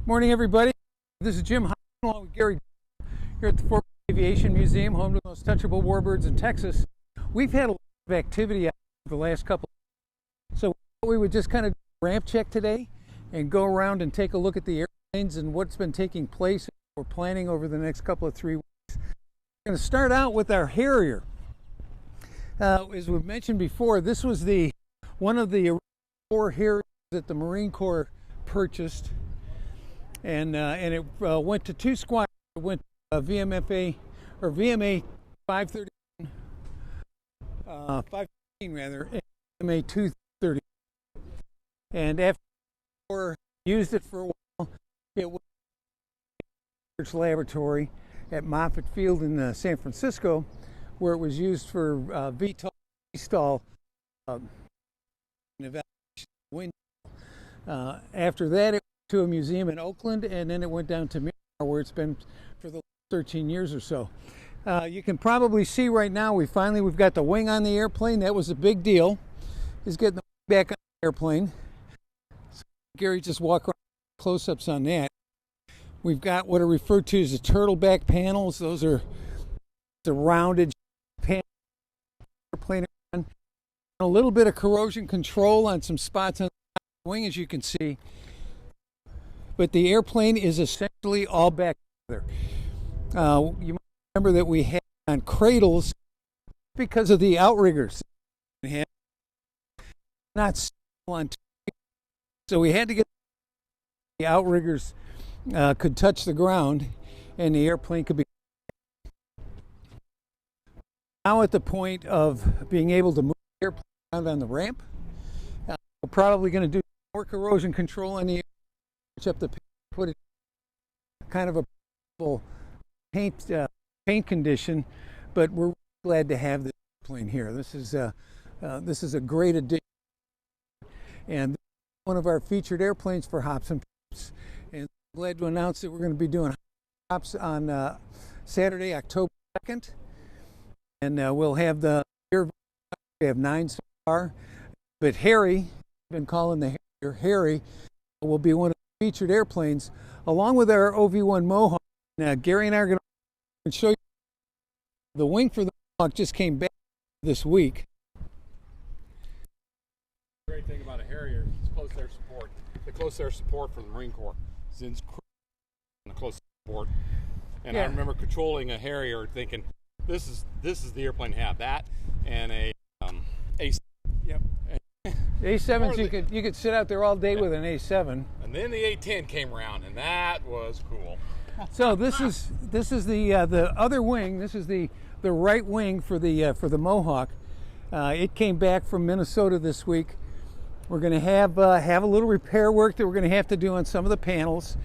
Morning, everybody. This is Jim Hahn along with Gary here at the Fort Aviation Museum, home to the most touchable warbirds in Texas. We've had a lot of activity out the last couple of so we would just kind of do a ramp check today and go around and take a look at the airplanes and what's been taking place we're planning over the next couple of 3 weeks. We're going to start out with our Harrier. As we've mentioned before, this was one of the 4 Harriers that the Marine Corps purchased. And it went to 2 squadrons. It went to VMA 513 rather, and VMA 230. And after the Corps used it for a while, it went to the research laboratory at Moffett Field in San Francisco, where it was used for VTOL evaluation wind. After that, it to a museum in Oakland, and then it went down to Miramar, where it's been for the last 13 years or so. You can probably see right now we've got the wing on the airplane. That was a big deal, is getting the wing back on the airplane. So Gary just walked around close-ups on that. We've got what are referred to as the turtle back panels. Those are the rounded panels airplane on. A little bit of corrosion control on some spots on the wing, as you can see. But the airplane is essentially all back together. You might remember that we had on cradles because of the outriggers. We had not on, so we had to get the outriggers could touch the ground, and the airplane could be now at the point of being able to move the airplane around on the ramp. We're probably going to do more corrosion control on the airplane. Up the paint, put it kind of a paint condition, but we're glad to have this plane here. This is a great addition, and one of our featured airplanes for Hops and Pops. And I'm glad to announce that we're going to be doing Hops on Saturday, October 2nd, and we'll have we have 9 so far, but Harry, I've been calling the Harry, will be one of featured airplanes along with our OV-1 Mohawk. Gary and I are going to show you the wing for the Mohawk just came back this week. The great thing about a Harrier is close air support. The close air support from the Marine Corps is incredible. The close air support, and I remember controlling a Harrier, thinking, "This is the airplane to have that," and a A7. Yep. A7s, you could sit out there all day with an A7. And then the A10 came around, and that was cool. So this is the other wing. This is the right wing for the Mohawk. It came back from Minnesota this week. We're going to have a little repair work that we're going to have to do on some of the panels,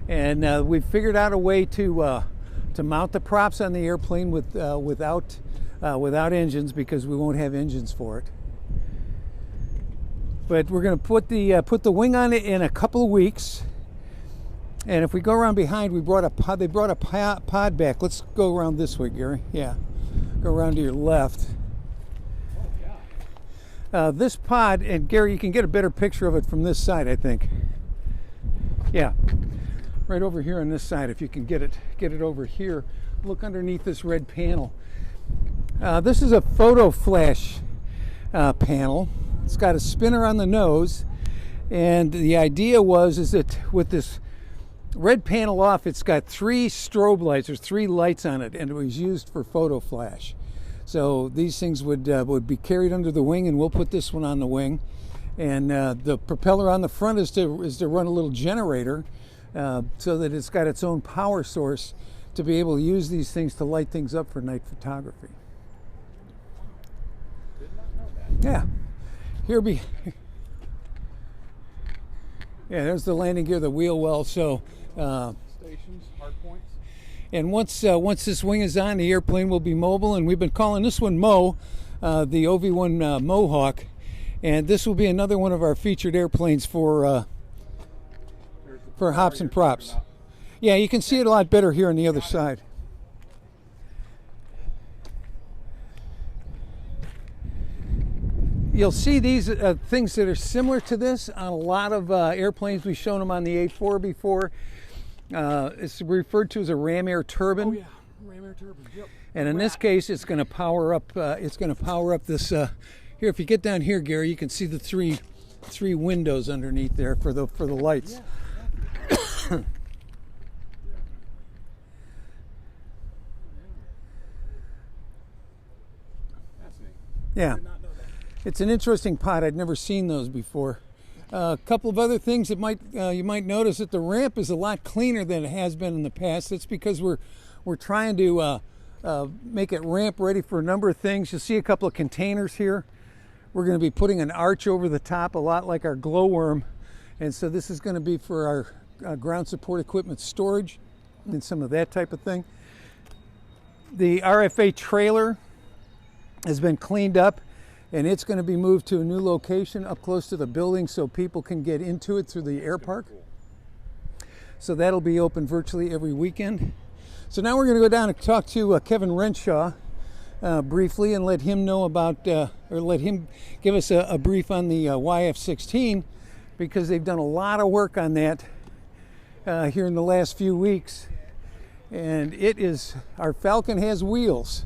and we've figured out a way to mount the props on the airplane without engines, because we won't have engines for it. But we're going to put the wing on it in a couple of weeks. And if we go around behind, they brought a pod back. Let's go around this way, Gary. Yeah, go around to your left. Oh, yeah. This pod, and Gary, you can get a better picture of it from this side, I think. Yeah, right over here on this side. If you can get it over here. Look underneath this red panel. This is a photo flash panel. It's got a spinner on the nose, and the idea is that with this red panel off, it's got 3 strobe lights. There's 3 lights on it, and it was used for photo flash. So these things would be carried under the wing, and we'll put this one on the wing. And the propeller on the front is to run a little generator, so that it's got its own power source to be able to use these things to light things up for night photography. Did not know that. Yeah. There's the landing gear, the wheel well. So Stations, hard points. and once this wing is on, the airplane will be mobile, and we've been calling this one Mo, the OV-1 Mohawk, and this will be another one of our featured airplanes for Hops and Props. Yeah, you can see it a lot better here on the other side. You'll see these things that are similar to this on a lot of airplanes. We've shown them on the A4 before. It's referred to as a ram air turbine. Oh yeah, ram air turbine. Yep. And in this case, it's going to power up. It's going to power up this. Here, if you get down here, Gary, you can see the three windows underneath there for the lights. Yeah. Yeah, it's an interesting pod. I'd never seen those before. A couple of other things that you might notice that the ramp is a lot cleaner than it has been in the past. That's because we're trying to make it ramp ready for a number of things. You'll see a couple of containers here. We're going to be putting an arch over the top, a lot like our glowworm, and so this is going to be for our ground support equipment storage and some of that type of thing. The RFA trailer has been cleaned up, and it's going to be moved to a new location up close to the building so people can get into it through the air park. So that'll be open virtually every weekend. So now we're going to go down and talk to Kevin Renshaw briefly and let him know about, or let him give us a brief on the YF-16, because they've done a lot of work on that here in the last few weeks. And our Falcon has wheels.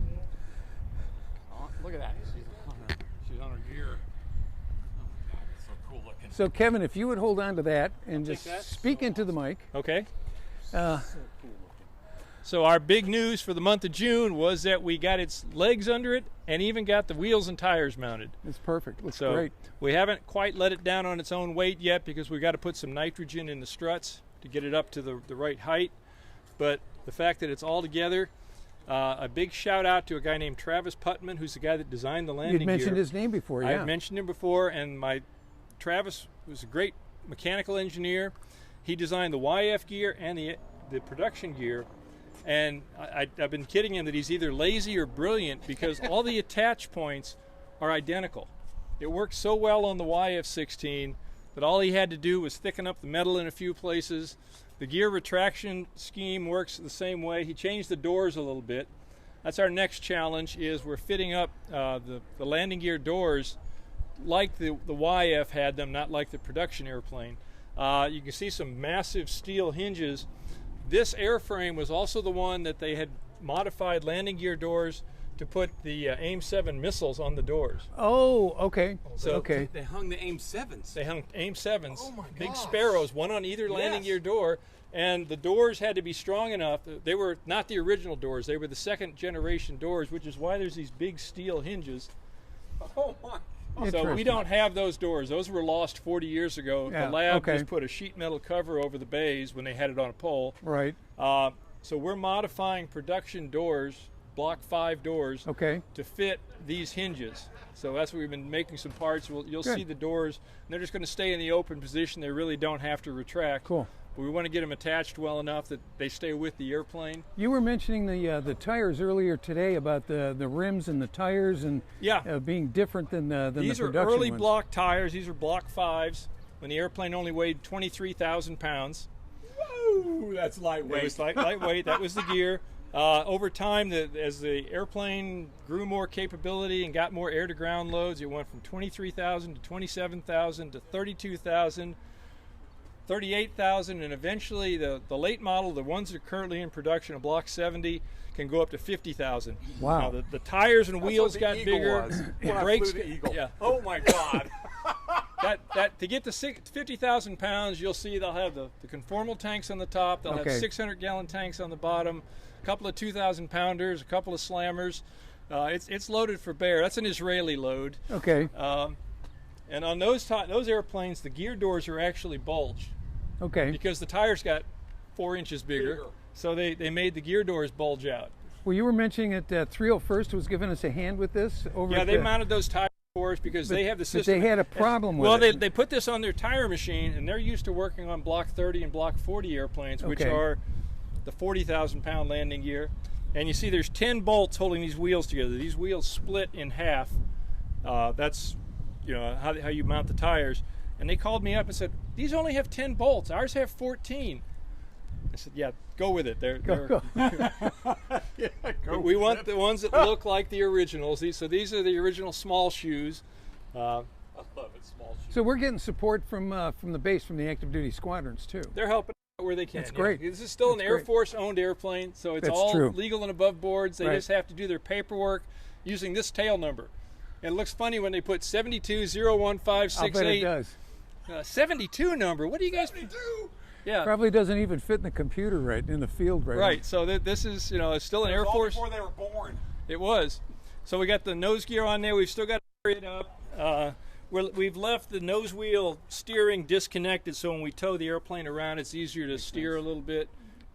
Look at that. She's on her gear. Oh my God, it's so cool looking. So Kevin, if you would hold on to that and just speak into the mic. Okay. So cool looking. So our big news for the month of June was that we got its legs under it and even got the wheels and tires mounted. It's perfect. Looks So great. we haven't quite let it down on its own weight yet because we've got to put some nitrogen in the struts to get it up to the right height. But the fact that it's all together, a big shout out to a guy named Travis Putman, who's the guy that designed the landing You'd mentioned gear. his name before, yeah. I've mentioned him before, and Travis was a great mechanical engineer. He designed the YF gear and the production gear, and I've been kidding him that he's either lazy or brilliant because all the attach points are identical. It worked so well on the YF-16 that all he had to do was thicken up the metal in a few places. The gear retraction scheme works the same way. He changed the doors a little bit. That's our next challenge, is we're fitting up the landing gear doors like the YF had them, not like the production airplane. You can see some massive steel hinges. This airframe was also the one that they had modified landing gear doors to put the AIM-7 missiles on the doors. Oh, okay. So okay. They hung the AIM-7s. They hung AIM-7s, Oh my big gosh. Sparrows, one on either landing gear door, and the doors had to be strong enough. They were not the original doors, they were the second generation doors, which is why there's these big steel hinges. Oh my. So we Interesting. don't have those doors. Those were lost 40 years ago. Yeah, The lab okay. just put a sheet metal cover over the bays when they had it on a pole. Right. So we're modifying production doors, Block 5 doors, Okay. to fit these hinges. So that's what we've been making some parts. You'll Good. see the doors, and they're just going to stay in the open position. They really don't have to retract. Cool. But we want to get them attached well enough that they stay with the airplane. You were mentioning the tires earlier today about the rims and the tires and Yeah. being different than the These are production early ones. block tires. These are Block 5s when the airplane only weighed 23,000 pounds. Woo, that's lightweight. It was lightweight. That was the gear. Over time, as the airplane grew more capability and got more air-to-ground loads, it went from 23,000 to 27,000 to 32,000, 38,000, and eventually the late model, the ones that are currently in production, a Block 70, can go up to 50,000. Wow. Now, the tires and That's wheels what the got Eagle bigger. was The when I brakes. flew the Eagle. Yeah. Oh my God. That to get to 50,000 pounds, you'll see they'll have the conformal tanks on the top. They'll Okay. have 600-gallon tanks on the bottom, a couple of 2,000 pounders, a couple of slammers. It's loaded for bear. That's an Israeli load. Okay. And on those airplanes, the gear doors are actually bulged Okay. because the tires got 4 inches bigger. Bigger. So they made the gear doors bulge out. Well, you were mentioning that 301st was giving us a hand with this over. Yeah, at they the, mounted those tires for us because they have the but system. they had a problem with Well, it. they put this on their tire machine, and they're used to working on Block 30 and Block 40 airplanes, which Okay. are the 40,000-pound landing gear. And you see there's 10 bolts holding these wheels together. These wheels split in half. That's how you mount the tires. And they called me up and said, these only have 10 bolts. Ours have 14. I said, yeah, go with it. Go. We want the ones that look like the originals. These are the original small shoes. I love it, small shoes. So we're getting support from the base, from the active duty squadrons too. They're helping out where they can. That's great. This is still an That's Air great. Force owned airplane, so it's That's all true. legal and above boards. They Right. just have to do their paperwork using this tail number. And it looks funny when they put 72015568. I'll bet it does. 72 number. What do you guys? 72. Yeah. Probably doesn't even fit in the computer right in the field right. Right. So this is, it's still an It Air was all Force. before they were born. It was. So we got the nose gear on there. We've still got it up. We've left the nose wheel steering disconnected, so when we tow the airplane around, it's easier to steer a little bit.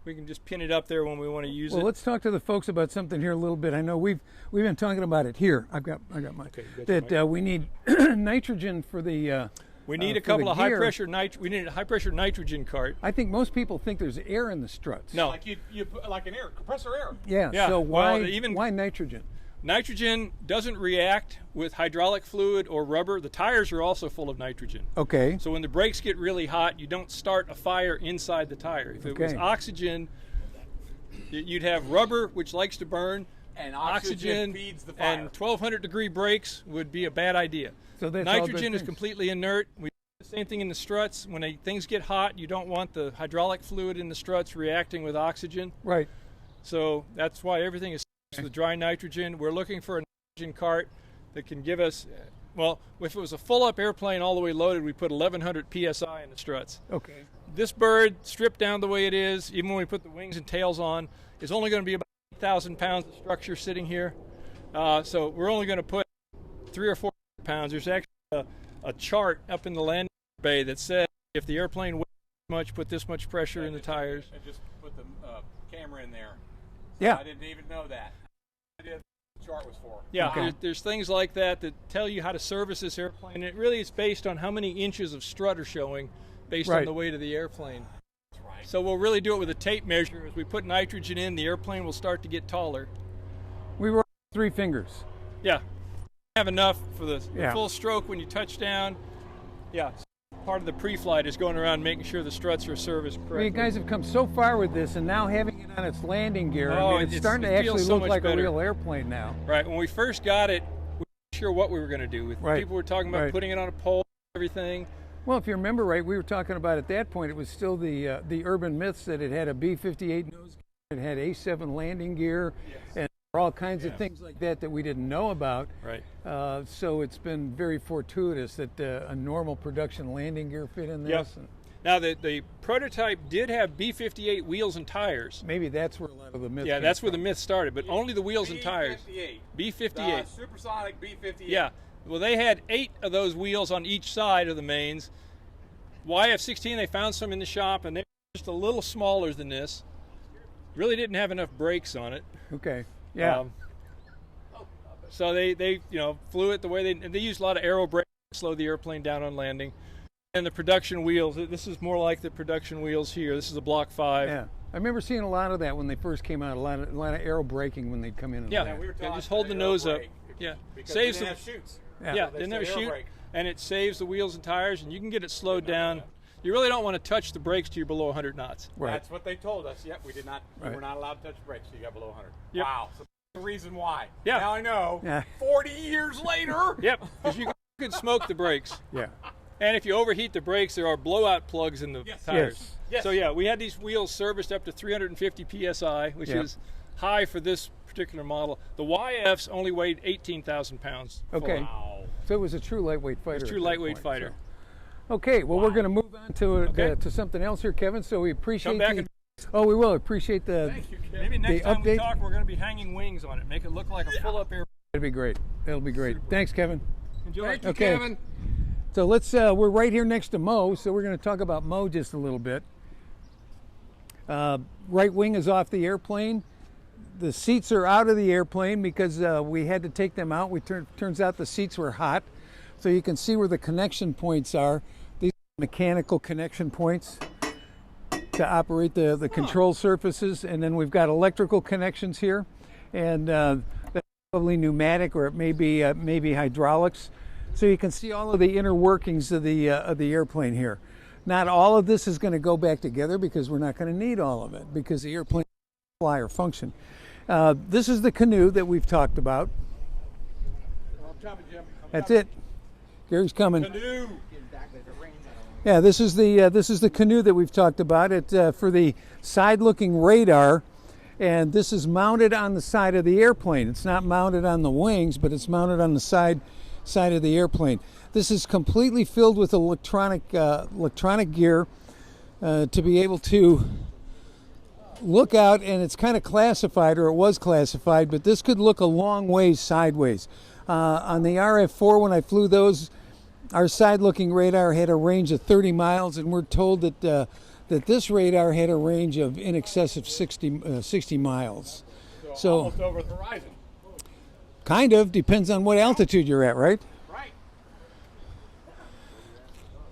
We can just pin it up there when we want to use Well, it. let's talk to the folks about something here a little bit. I know we've been talking about it here. I got mine. Okay, you got your That we need nitrogen for the. We need a for couple the of high gear. pressure we need a high pressure nitrogen cart. I think most people think there's air in the struts. No. Like you put like an air compressor air. Yeah. Yeah, So well, why nitrogen? Nitrogen doesn't react with hydraulic fluid or rubber. The tires are also full of nitrogen. Okay. So when the brakes get really hot, you don't start a fire inside the tire. If it was Okay. oxygen, you'd have rubber, which likes to burn, And oxygen feeds the fire. and 1200 degree brakes would be a bad idea. So that's all good Nitrogen is things. completely inert. We do the same thing in the struts. When things get hot, you don't want the hydraulic fluid in the struts reacting with oxygen. Right. So that's why everything is with dry nitrogen. We're looking for a nitrogen cart that can give us, well, if it was a full-up airplane all the way loaded, we put 1100 psi in the struts. Okay. This bird, stripped down the way it is, even when we put the wings and tails on, is only going to be about 8,000 pounds of structure sitting here. So we're only going to put 300 or 400 pounds. There's actually a chart up in the landing bay that says if the airplane weighs this much, put this much pressure in the tires. I just put the camera in there. Yeah. I didn't even know that. I did. The chart was for. Yeah, Okay. there's things like that that tell you how to service this airplane. And it really is based on how many inches of strut are showing based on Right. the weight of the airplane. That's right. So we'll really do it with a tape measure. As we put nitrogen in, the airplane will start to get taller. We were 3 fingers. Yeah, have enough for the Yeah. full stroke when you touch down. Yeah, part of the pre-flight is going around making sure the struts are serviced I mean, correctly. you guys have come so far with this, and now having it on its landing gear, Oh, I mean, it's starting to it feels actually so look much like better. a real airplane now. Right, when we first got it, we weren't sure what we were going to do. Right. People were talking about Right. putting it on a pole and everything. Well, if you remember right, we were talking about at that point, it was still the urban myths that it had a B-58 nose gear, it had A-7 landing gear, and all kinds of things like that that we didn't know about. Right. So it's been very fortuitous that a normal production landing gear fit in Yep. this. And Now, the prototype did have B-58 wheels and tires. maybe that's where a lot of the myths Yeah, came that's where from. the myth started, but only the wheels and tires. B-58. B-58. Supersonic B-58. Yeah. Well, they had 8 of those wheels on each side of the mains. YF-16, they found some in the shop, and they were just a little smaller than this. Really didn't have enough brakes on it. Okay. Yeah. So they flew it the way they used a lot of aero brakes to slow the airplane down on landing. And the production wheels, this is more like the production wheels here. This is a Block 5. Yeah. I remember seeing a lot of that when they first came out. A lot of aero braking when they'd come in. And Yeah. land. we were Yeah, taught just hold to the air nose up. brake Yeah. because Saves they the didn't have chutes. Yeah. Yeah, They they never said air shoot, brake. and it saves the wheels and tires, and you can get it slowed down. You really don't want to touch the brakes till you're below 100 knots. Right. That's what they told us. Yep, we did not. Right. We were not allowed to touch brakes till you got below 100. Yep. Wow. So that's the reason why. Yeah. Now I know. Yeah. 40 years later. Yep, because you could smoke the brakes. Yeah. And if you overheat the brakes, there are blowout plugs in the Yes. tires. Yes. Yes. So yeah, we had these wheels serviced up to 350 psi, which Yep. is high for this particular model. The YFs only weighed 18,000 pounds. Okay. Wow. So it was a true lightweight fighter. True at that lightweight point, fighter. so. Okay. Well, we're going to move on Okay. to something else here, Kevin. So we appreciate. Come back the- and Oh, we will appreciate the. Thank you, Kevin. maybe next time we update- talk, we're going to be hanging wings on it, make it look like a full-up airplane. That'll be great. That'll be great. Thanks, Kevin. Enjoy. Thank you, Okay. Kevin. So let's. We're right here next to Mo, so we're going to talk about Mo just a little bit. Right wing is off the airplane. The seats are out of the airplane because we had to take them out. Turns out the seats were hot, so you can see where the connection points are. These are mechanical connection points to operate the control surfaces, and then we've got electrical connections here, and that's probably pneumatic, or it may be hydraulics. So you can see all of the inner workings of the airplane here. Not all of this is going to go back together because we're not going to need all of it because the airplane will fly or function. This is the canoe that we've talked about. I'm jumping, Jim. That's it. Gary's coming. Canoe. Yeah, this is the canoe that we've talked about. It for the side-looking radar, and this is mounted on the side of the airplane. It's not mounted on the wings, but it's mounted on the side of the airplane. This is completely filled with electronic gear to be able to look out, and it's kind of classified, or it was classified, but this could look a long ways sideways. On the RF-4, when I flew those, our side-looking radar had a range of 30 miles, and we're told that that this radar had a range of in excess of 60 miles. So almost over the horizon. Kind of, depends on what altitude you're at, right? Right.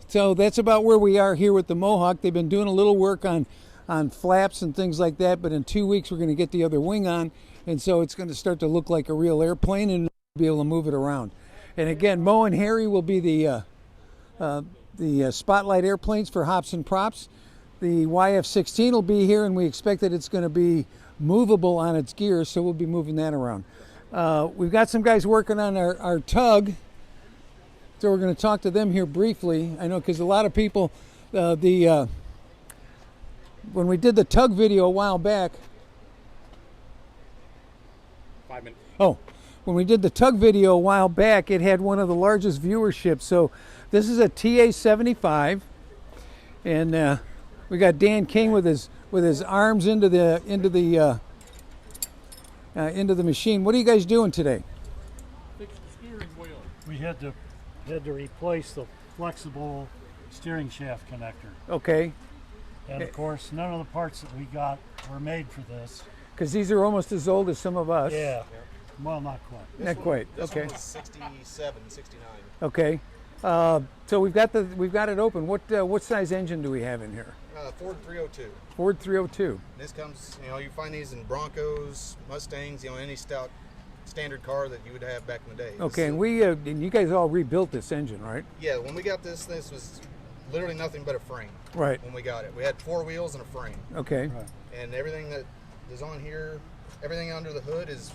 So that's about where we are here with the Mohawk. They've been doing a little work on flaps and things like that, but in 2 weeks we're going to get the other wing on, and so it's going to start to look like a real airplane and be able to move it around. And again, Mo and Harry will be the spotlight airplanes for Hops and Props. The YF-16 will be here, and we expect that it's going to be movable on its gears, so we'll be moving that around. We've got some guys working on our tug, so we're going to talk to them here briefly. I know because a lot of people, when we did the tug video a while back. 5 minutes. Oh, when we did the tug video a while back, it had one of the largest viewerships. So this is a TA-75, and we got Dan King with his arms into the machine. What are you guys doing today? Fix the steering wheel. We had to replace the flexible steering shaft connector. Okay. And of course, none of the parts that we got were made for this. Because these are almost as old as some of us. Yeah. Well, not quite. Not quite. This Okay. one was 67, 69. Okay. So we've got it open. What size engine do we have in here? Ford 302. Ford 302. This comes, you find these in Broncos, Mustangs, any stout standard car that you would have back in the day. Okay, and you guys all rebuilt this engine, right? Yeah, when we got this was literally nothing but a frame. Right. When we got it, we had 4 wheels and a frame, Okay. Right. and everything that is on here, everything under the hood is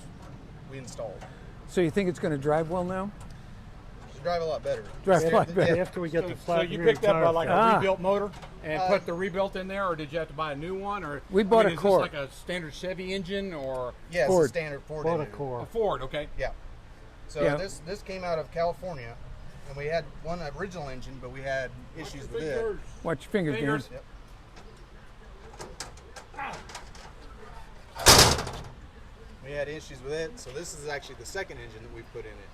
we installed. So you think it's going to drive well now? Should drive a lot better. Drive a lot better. After we get the So flat you rear picked up tire like fit. a rebuilt motor and put the rebuilt in there, or did you have to buy a new one? Or We bought a is core. this like a standard Chevy engine or Yeah, Ford. it's a standard Ford Bought a engine. a core. Ford? Okay. Yeah. So Yeah. this came out of California, and we had one original engine, but we had issues with it. Watch your fingers, Fingers. Dan. Yep. We had issues with it, so this is actually the second engine that we put in it.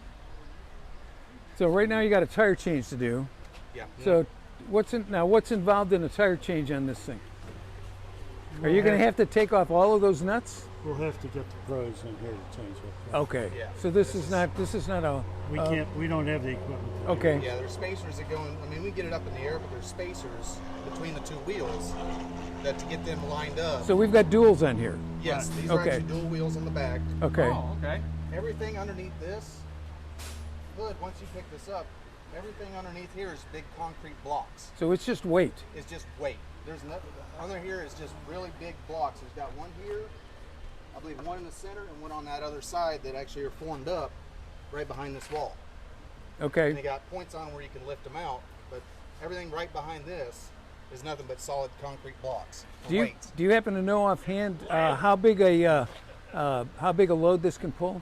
So right now you got a tire change to do. Yeah. So what's involved in a tire change on this thing? Are you going to have to take off all of those nuts? We'll have to get the pros in here to change it. Okay. Yeah. So this is not a. We can't. We don't have the equipment. to do Okay. Yeah, there's spacers that go in. I mean, we get it up in the air, but there's spacers between the 2 wheels that to get them lined up. So we've got duals on here. Yes, these are Okay. actually dual wheels on the back. Okay. Oh, okay. Everything underneath this hood, once you pick this up, everything underneath here is big concrete blocks. So it's just weight. It's just weight. There's nothing under here is just really big blocks. There's got one here, I believe one in the center, and one on that other side that actually are formed up right behind this wall. And they Okay. got points on where you can lift them out, but everything right behind this is nothing but solid concrete blocks. For weight. Do you happen to know offhand how big a load this can pull?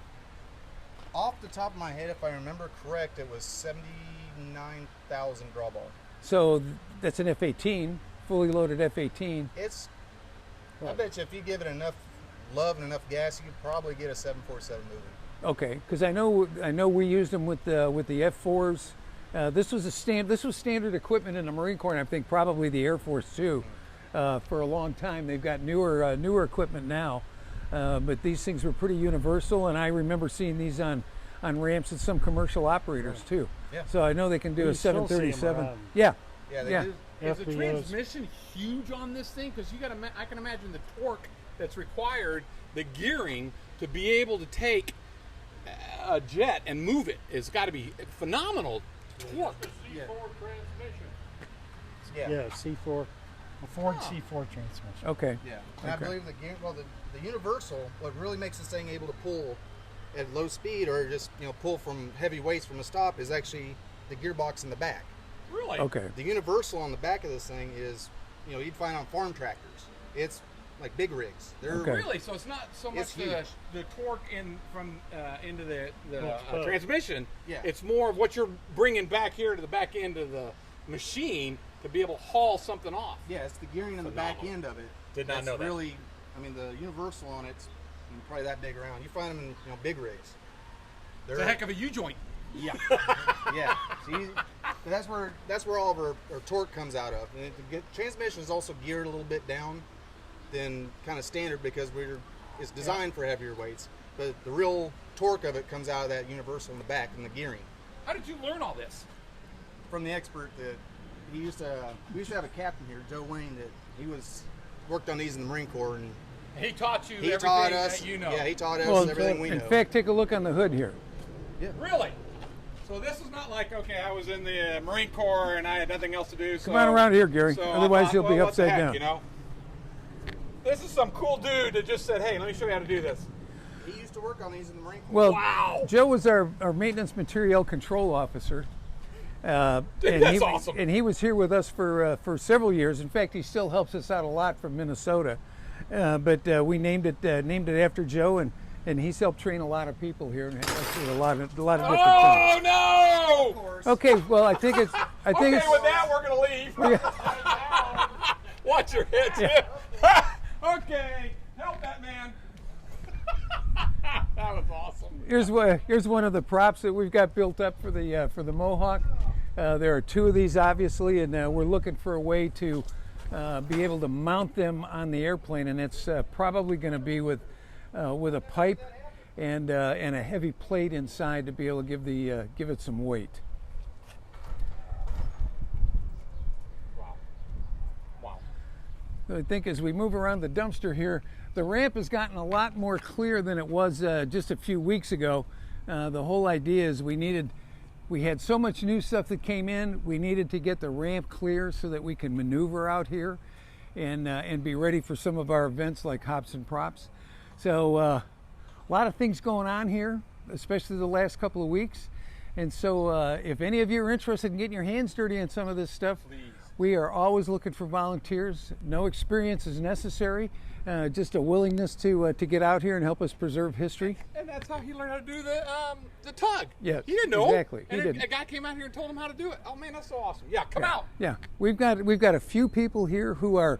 Off the top of my head, if I remember correct, it was 79,000 draw bar. So that's an F-18, fully loaded F-18. I bet you if you give it enough love and enough gas, you could probably get a 747 moving. Okay, because I know we used them with the F-4s. This was standard equipment in the Marine Corps, and I think probably the Air Force too. For a long time, they've got newer equipment now, but these things were pretty universal, and I remember seeing these on ramps at some commercial operators too. Yeah. So I know they can do We a still see 'em 737. around. Yeah. Yeah, they Yeah. do. Is the FBOs. transmission huge on this thing? Because I can imagine the torque that's required, the gearing to be able to take a jet and move it. It's got to be phenomenal torque. Yeah. Yeah, C4, a Ford C4 transmission. Okay. Yeah. And I Okay. believe the universal, what really makes this thing able to pull at low speed or just pull from heavy weights from a stop is actually the gearbox in the back. Really? Okay. The universal on the back of this thing is, you'd find on farm tractors. It's like big rigs. They're Okay. Really? So it's not so much It's huge. the torque into the Well, transmission. Yeah. It's more of what you're bringing back here to the back end of the machine to be able to haul something off. Yeah, it's the gearing in the back end of it. Did not that's know that. Really, I mean, the universal on it's probably that big around. You find them in big rigs. They're It's a heck of a U-joint. Yeah, yeah. See, that's where all of our torque comes out of. And the transmission is also geared a little bit down than kind of standard because it's designed for heavier weights. But the real torque of it comes out of that universal in the back and the gearing. How did you learn all this? From the expert that we used to have a captain here, Joe Wayne, that he worked on these in the Marine Corps, and He taught you he everything taught us. that you know. Yeah, he taught us Well, everything we know. in fact, take a look on the hood here. Really? So this is not like, okay, I was in the Marine Corps and I had nothing else to do. Come on around here, Gary. Otherwise, you'll be what the upside heck, down. You know? This is some cool dude that just said, hey, let me show you how to do this. He used to work on these in the Marine Corps. Well, Wow. Joe was our maintenance material control officer. And That's awesome. And he was here with us for several years. In fact, he still helps us out a lot from Minnesota. But we named it after Joe, and he's helped train a lot of people here and helped with a lot of different things. Oh, no! Okay, well, I think it's. Okay, with that, we're going to leave. Watch your head, Tim. Okay, help that man. That was awesome. Here's one of the props that we've got built up for the Mohawk. There are two of these, obviously, and we're looking for a way to be able to mount them on the airplane, and it's probably going to be with a pipe and a heavy plate inside to be able to give it some weight. Wow. I think as we move around the dumpster here, the ramp has gotten a lot more clear than it was just a few weeks ago. The whole idea is we had so much new stuff that came in, we needed to get the ramp clear so that we can maneuver out here and be ready for some of our events like Hops and Props. So a lot of things going on here, especially the last couple of weeks. And so if any of you are interested in getting your hands dirty on some of this stuff, Please. we are always looking for volunteers. No experience is necessary, just a willingness to get out here and help us preserve history. And that's how he learned how to do the tug. Yes, He didn't know. exactly. He And didn't. a guy came out here and told him how to do it. Oh man, that's so awesome. Yeah, come out. Yeah, we've got a few people here who are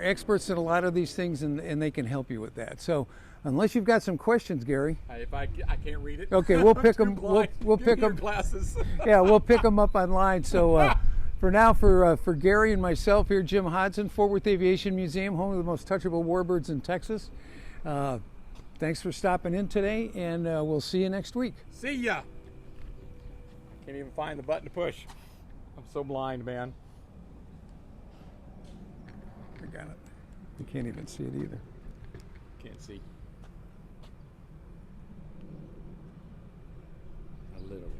experts in a lot of these things, and they can help you with that. So unless you've got some questions, Gary. If I can't read it. Okay, we'll pick I'm them. too We'll blind. pick Give me your them. glasses. Yeah, we'll pick them up online. So for now, for Gary and myself here, Jim Hodson, Fort Worth Aviation Museum, home of the most touchable warbirds in Texas. Thanks for stopping in today, and we'll see you next week. See ya. Can't even find the button to push. I'm so blind, man. I got it. You can't even see it either. Can't see. A little.